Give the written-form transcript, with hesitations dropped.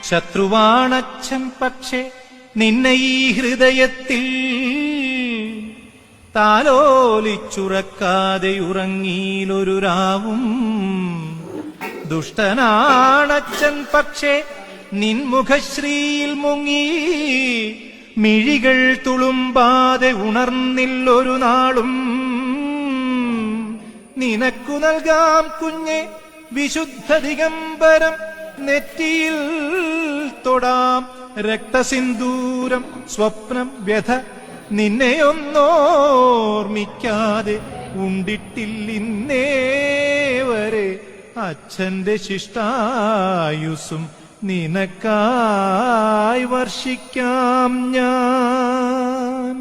ശത്രുവാണച്ഛൻ, പക്ഷേ നിന്നെ ഈ ഹൃദയത്തിൽ താലോലിച്ചുറക്കാതെ ഉറങ്ങീലൊരു രാവും. ദുഷ്ടനാണച്ഛൻ, പക്ഷേ നിൻമുഖശ്രീയിൽ മുങ്ങി മിഴികൾ തുളുമ്പാതെ ഉണർന്നില്ലൊരു നാളും. നിനക്കു നൽകാം കുഞ്ഞെ വിശുദ്ധ ദിഗംബരം, നെറ്റിയിൽ തൊടാം രക്തസിന്ദൂരം. സ്വപ്നം വ്യഥ നിന്നെയൊന്നോർമ്മിക്കാതെ ഉണ്ടിട്ടില്ലിന്നേ വരെ. അച്ഛന്റെ ശിഷ്ടായുസും നിനക്കായി വർഷിക്കാം ഞാൻ.